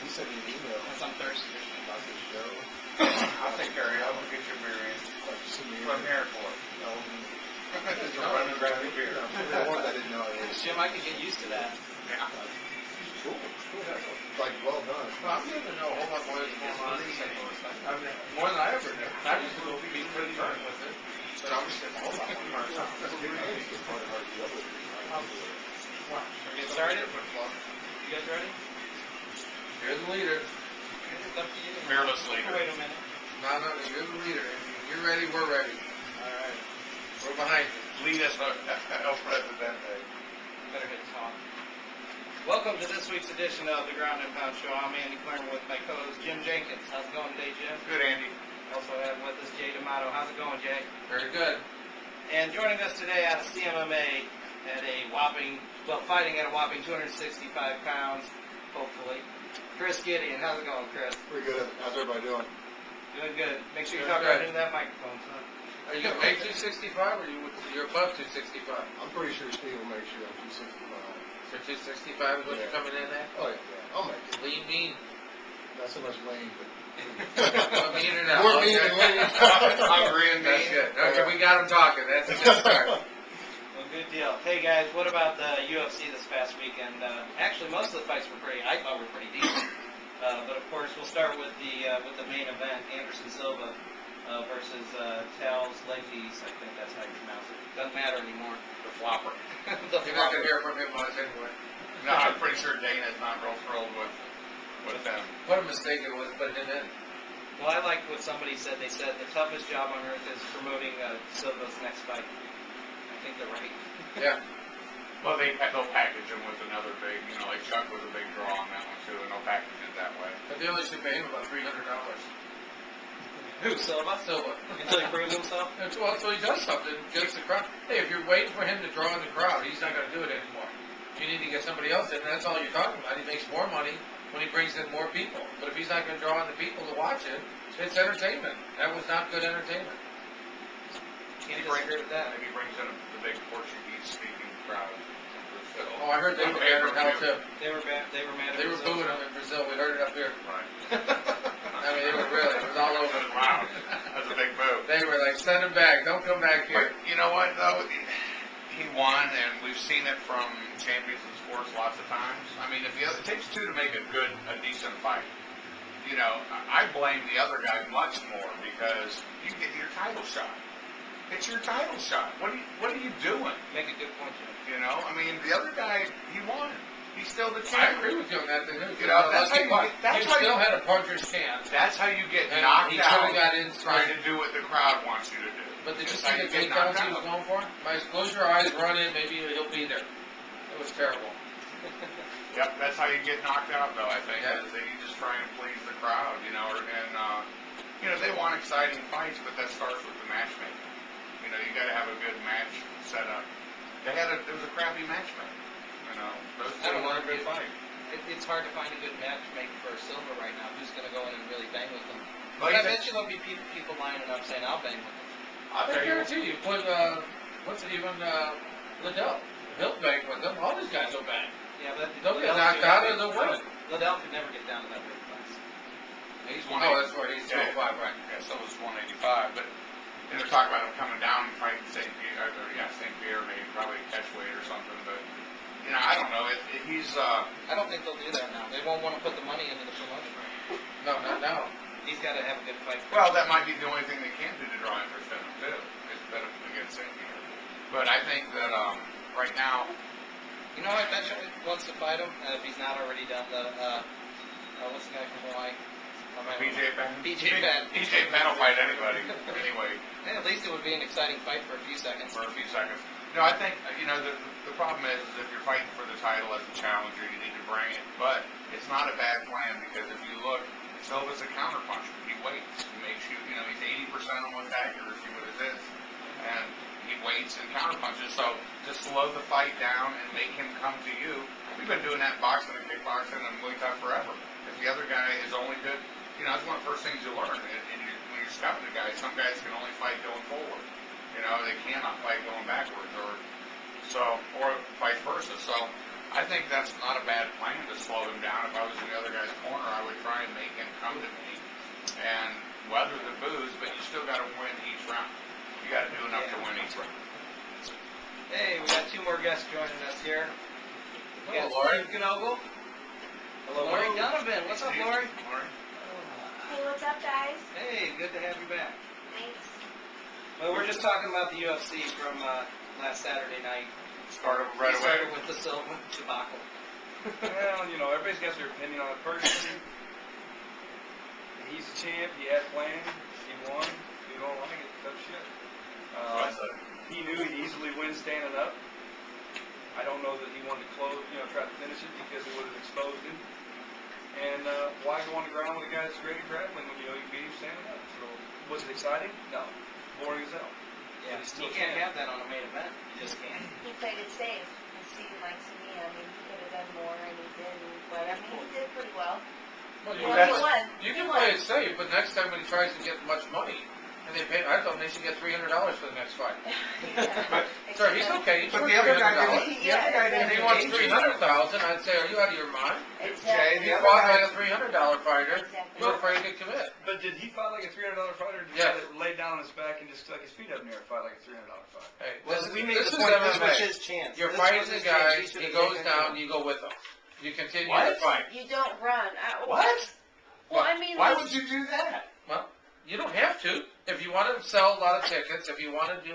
He sent me an email. That's on Thursday. About this show. I'll take care of you. I'll get your beer in. Like, send me That's what I'm here for. Just to run and grab your beer. I didn't know it was. Jim, I could get used to that. Yeah. Cool. Like, well done. I'm getting to know a whole lot more than going on. I mean, more than I ever knew. I used to go be pretty firm with it. But I'm just getting a whole lot more myself. Get started? You guys ready? You're the leader. It's up to you. Fearless leader. Wait a minute. No, you're the leader. You're ready, we're ready. All right. We're behind you. Lead us, El Presidente. Better get talk. Welcome to this week's edition of the Ground and Pound Show. I'm Andy Clermont with my co-host Jim Jenkins. How's it going today, Jim? Good, Andy. Also have with us Jay D'Amato. How's it going, Jay? Very good. And joining us today out of CMMA at a whopping, fighting at a whopping 265 pounds, hopefully. Chris Gideon. How's it going, Chris? Pretty good. How's everybody doing? Doing good. Make sure you talk right into that microphone, son. Are you going to make 265 or you're above 265? I'm pretty sure Steve will make sure I'm 265. So 265 is what you're coming in at? Oh, yeah. I'll make it. Lean mean. Not so much lean, but. Mean or not? More mean than lean. Hungry and mean. That's good. Okay, we got him talking. That's a good start. Well, good deal. Hey guys, what about the UFC this past weekend? Actually, most of the fights were I thought were pretty decent. But of course, we'll start with the main event: Anderson Silva versus Tels Legdies. I think that's how you pronounce it. Doesn't matter anymore. The flopper. You're not going to hear from him much anyway. No, I'm pretty sure Dana's not real thrilled with them. What a mistake it was putting him in. Well, I liked what somebody said. They said the toughest job on earth is promoting Silva's next fight. I think they're right. Yeah. Well, they'll package him with another big, like Chuck was a big draw on that one too, and they'll package it that way. But they only should pay him about $300. Who, Silva? Silva. Until he proves himself? Well, until he does something, gets the crowd. Hey, if you're waiting for him to draw in the crowd, he's not going to do it anymore. You need to get somebody else in, and that's all you're talking about. He makes more money when he brings in more people. But if he's not going to draw in the people to watch it, it's entertainment. That was not good entertainment. Can't disagree with that. Maybe he brings in the big Portuguese-speaking crowd. Oh, I heard they were mad at hell too. They were mad. They were booing him in Brazil. We heard it up here. Right. I mean, they were really. It was all over. Wow. That's a big boo. They were like, send him back. Don't come back here. But you know what, though? He won, and we've seen it from champions in sports lots of times. I mean, it takes two to make a decent fight. I blame the other guy much more because you get your title shot. It's your title shot. What are you doing? Make a good point, Jim. I mean, the other guy, he won. He's still the champ. I agree with you on that. That's how you still had a puncher's chance. That's how you get knocked out. He could have got in trying to do what the crowd wants you to do. But did you see the takedowns he was going for? Close your eyes, run in, maybe he'll be there. It was terrible. Yep, that's how you get knocked out, though, I think. Yeah. Is that you just try and please the crowd, they want exciting fights, but that starts with the matchmaking. You got to have a good match set up. It was a crappy matchmaker. Those two weren't a good fight. It's hard to find a good matchmaker for Silva right now. Who's going to go in and really bang with him? But I bet you there'll be people lining up saying, "I'll bang with him." I guarantee you put Liddell. He'll bang with him. All these guys will bang. Yeah, but they'll get knocked out or they'll win. Liddell could never get down to that weight class. He's 185. Oh, that's right. He's 205, right? Yeah, so was 185, but. They're talking about him coming down and fighting St. Pierre, maybe probably catch weight or something. But I don't know. He's. I don't think they'll do that now. They won't want to put the money into the promotion. No, not now. He's got to have a good fight. Well, that might be the only thing they can do to draw interest in him too. Is bet him against St. Pierre. But I think that right now. I bet you wants to fight him if he's not already done the. What's the guy from Hawaii? BJ Penn. BJ Penn will fight anybody anyway. Yeah, at least it would be an exciting fight for a few seconds. I think the problem is if you're fighting for the title as a challenger, you need to bring it. But it's not a bad plan because if you look, Silva's a counterpuncher. He waits. He makes you. He's 80% almost accuracy with his hits, and he waits and counterpunches. So to slow the fight down and make him come to you, we've been doing that in boxing and kickboxing and Muay Thai forever. If the other guy is only good. That's one of the first things you learn when you're scouting a guy. Some guys can only fight going forward. They cannot fight going backwards, or vice versa. So I think that's not a bad plan to slow him down. If I was in the other guy's corner, I come to me and weather the booze, but you still got to win each round. You got to do enough to win each round. Hey, we got two more guests joining us here. We got Hello, Lori. Steve Knogle. Hello, Lori Donovan. What's up, Lori? Hey, what's up, guys? Hey, good to have you back. Thanks. Well, we're just talking about the UFC from last Saturday night. Started right away. Started with the Silva debacle. Well, you know, everybody's got their opinion on it. Personally, he's a champ. He had plans. He won. You don't like it. Tough shit. He knew he'd easily win standing up. I don't know that he wanted to close, try to finish it because it would have exposed him. And why go on the ground with a guy that's great at grappling when you know you can beat him standing up? So, was it exciting? No. Boring as hell. Yeah, you can't have that on a main event. You just can't. He played it safe. It seemed like to me. I mean, he could have done more, and he didn't. But I mean, he did pretty well. Well, You know, he won. You He can won. play it safe, but next time when he tries to get much money, and they pay, I told him they should get $300 for the next fight. Yeah. Sir, he's okay. He's But worth the other guy $300. didn't. Yeah, If he wants $300,000, I'd say, are you out of your mind? Exactly. You fought like a $300 fighter. Exactly. You're afraid to commit. But did he fight like a $300 fighter? Or did Yes. he lay down on his back and just stuck his feet up in the air and fight like a $300 fight? Hey, Well, this we is, made this the is point this was MMA. his chance. You're This fighting was the his guy, chance. he goes down, you go with him. You continue What? to fight. You don't run. What? Well, I mean, Why like, would you do that? Well, you don't have to. If you want to sell a lot of tickets, if you want to do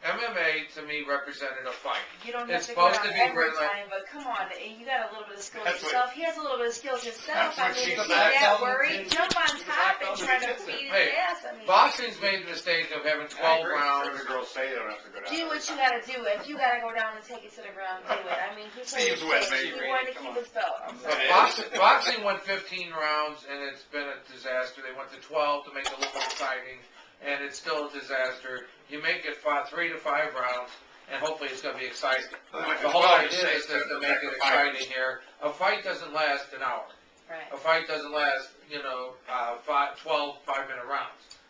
MMA to me represented a fight. you don't have It's to go supposed down to be every where, like- time, but come on, you got a little bit of skills That's what- yourself. He has a little bit of skills himself. That's I what mean, she is he said. that worried? Jump on She's a top black and belt try to jiu-jitsu. beat his Hey, ass. I mean, Boxing's made the mistake of having 12 rounds. The girls say you don't have to go down. do what you gotta do. If you gotta go down and take it to the ground, do it. I mean, he played Steve's it with safe. me. He wanted to keep his belt. I'm But sorry. boxing went 15 rounds, and it's been a disaster. They went to 12 to make it a little exciting, and it's still a disaster. You make it 3 to 5 rounds, and hopefully it's going to be exciting. The whole idea is just to make it exciting here. A fight doesn't last an hour. Right. A fight doesn't last, 12 5-minute rounds.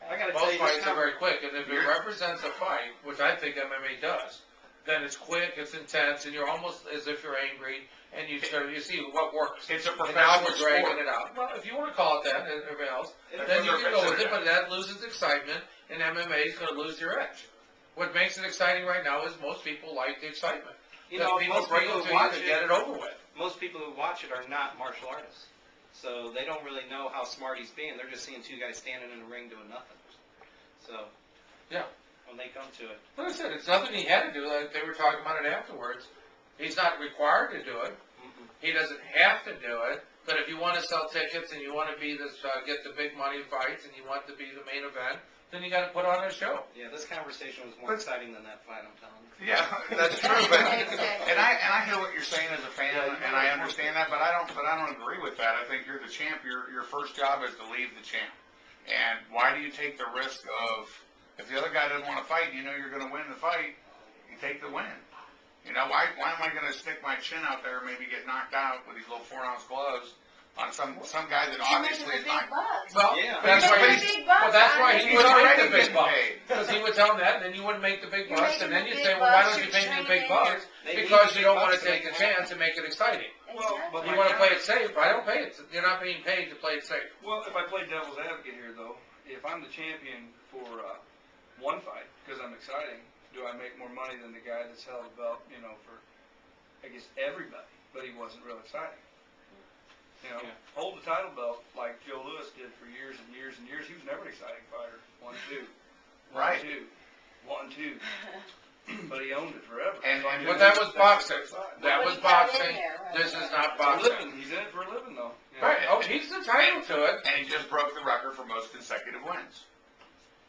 I gotta tell Most you, fights are very quick, and if it represents a fight, which I think MMA does, then it's quick, it's intense, and you're almost as if you're angry, and you see what works. It's a And now professional we're dragging sport. it out. Well, if you want to call it that, and everybody else, That's then what you they're can go with fixing it, but that loses excitement, and MMA is going to lose your edge. What makes it exciting right now is most people like the excitement. You know, People most bring people it who to you watch to it, get it over with. most people who watch it are not martial artists, so they don't really know how smart he's being. They're just seeing two guys standing in a ring doing nothing. So, Yeah. when they come to it, Like I said, it's nothing he had to do. Like they were talking about it afterwards. He's not required to do it. He doesn't have to do it. But if you want to sell tickets and you want to be this, get the big money fights, and you want to be the main event, then you got to put on a show. yeah, this conversation was more exciting than that fight. I'm telling you. Yeah, that's true. But Exactly. and I hear what you're saying as a fan, and I understand that. But I don't agree with that. I think you're the champ. Your first job is to leave the champ. And why do you take the risk of if the other guy doesn't want to fight, you know you're going to win the fight, you take the win. You know, why am I going to stick my chin out there and maybe get knocked out with these little 4-ounce gloves on some guy that You're making obviously the is big not. bucks. Well, Yeah. that's You're why making he's, the big bucks. well, that's why he He's wouldn't make already the big getting bucks. paid. Because he would tell him that, and then you wouldn't make the big You're bucks, making and then the you'd big say, well, why bucks, don't you you're pay me the big training, bucks? They need Because the you big don't want to bucks to take make a it chance and make it exciting. Well, but You my want to play counter- it safe. I don't pay it. You're not being paid to play it safe. Well, if I play devil's advocate here, though, if I'm the champion for one fight because I'm exciting, do I make more money than the guy that's held the belt, for, I guess, everybody, but he wasn't real exciting? Yeah. Hold the title belt like Joe Louis did for years and years and years. He was never an exciting fighter. 1-2. Right. 1-2. 1-2. But he owned it forever. But that was boxing. That was But he got in boxing. there, right? This is not For a boxing. living. He's in it for a living, though. Right. Oh, he's entitled to it. And he just broke the record for most consecutive wins.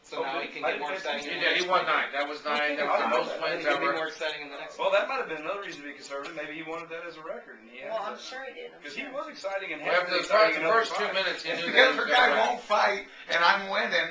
So now he can get more exciting. He in the did. He next won fight. 9. That was 9. That was the most He wins can be ever. more exciting in the next Well, one. that might have been another reason to be conservative. Maybe he wanted that as a record, and he had Well, I'm that. sure he did. I'm Because sure. he was exciting and Well, had after exciting the in other first 2 fights. minutes, he If knew the that he other was going guy to win. won't fight and I'm winning,